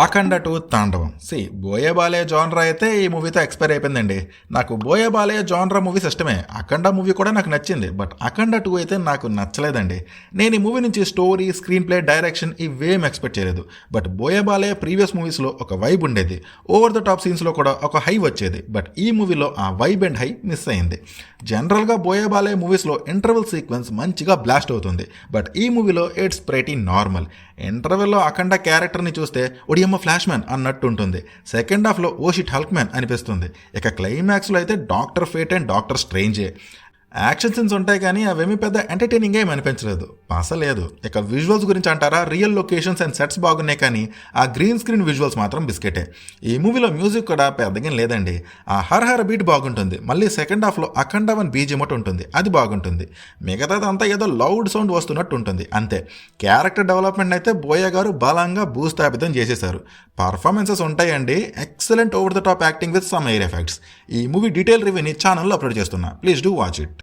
అఖండ 2 తాండవం. బోయే బాలయ్య జానరా అయితే ఈ మూవీతో ఎక్స్పైర్ అయిపోయిందండి. నాకు బోయే బాలయ్య జానరా మూవీస్ ఇష్టమే. అఖండ మూవీ కూడా నాకు నచ్చింది. బట్ అఖండ 2 అయితే నాకు నచ్చలేదండి. నేను ఈ మూవీ నుంచి స్టోరీ, స్క్రీన్ ప్లే, డైరెక్షన్ ఇవేం ఎక్స్పెక్ట్ చేయలేదు. బట్ బోయే బాలయ్య ప్రీవియస్ మూవీస్లో ఒక వైబ్ ఉండేది. ఓవర్ ద టాప్ సీన్స్లో కూడా ఒక హై వచ్చేది. బట్ ఈ మూవీలో ఆ వైబ్ అండ్ హై మిస్ అయింది. జనరల్గా బోయే బాలయ్య మూవీస్లో ఇంటర్వెల్ సీక్వెన్స్ మంచిగా బ్లాస్ట్ అవుతుంది. బట్ ఈ మూవీలో ఇట్స్ ప్రెటీ నార్మల్. ఇంటర్వెల్లో అఖండ క్యారెక్టర్ని చూస్తే ఒడియమ్మ ఫ్లాష్ మ్యాన్ అన్నట్టు ఉంటుంది. సెకండ్ హాఫ్లో ఓ షిట్ హల్క్ మ్యాన్ అనిపిస్తుంది. ఇక క్లైమాక్స్లో అయితే డాక్టర్ ఫేట్ అండ్ డాక్టర్ స్ట్రేంజే. యాక్షన్ సీన్స్ ఉంటాయి కానీ అవేమీ పెద్ద ఎంటర్టైనింగ్ ఏమి అనిపించలేదు. అసలేదు. ఇక విజువల్స్ గురించి అంటారా, రియల్ లొకేషన్స్ అండ్ సెట్స్ బాగున్నాయి కానీ ఆ గ్రీన్ స్క్రీన్ విజువల్స్ మాత్రం బిస్కెటే. ఈ మూవీలో మ్యూజిక్ కూడా పెద్దగా లేదండి. ఆ హర్ హర్ బీట్ బాగుంటుంది. మళ్ళీ సెకండ్ హాఫ్లో అఖండ 1 బీజిఎం ఉంటుంది, అది బాగుంటుంది. మిగతాదంతా ఏదో లౌడ్ సౌండ్ వస్తున్నట్టు ఉంటుంది అంతే. క్యారెక్టర్ డెవలప్మెంట్ అయితే బోయ గారు బలంగా భూస్థాపితం చేసేశారు. పర్ఫార్మెన్సెస్ ఉంటాయండి. Excellent over the top acting with some air effects. ఈ మూవీ డీటెయిల్ రివ్యూని ఛానల్లో అప్లోడ్ చేస్తున్నా. Please do watch it.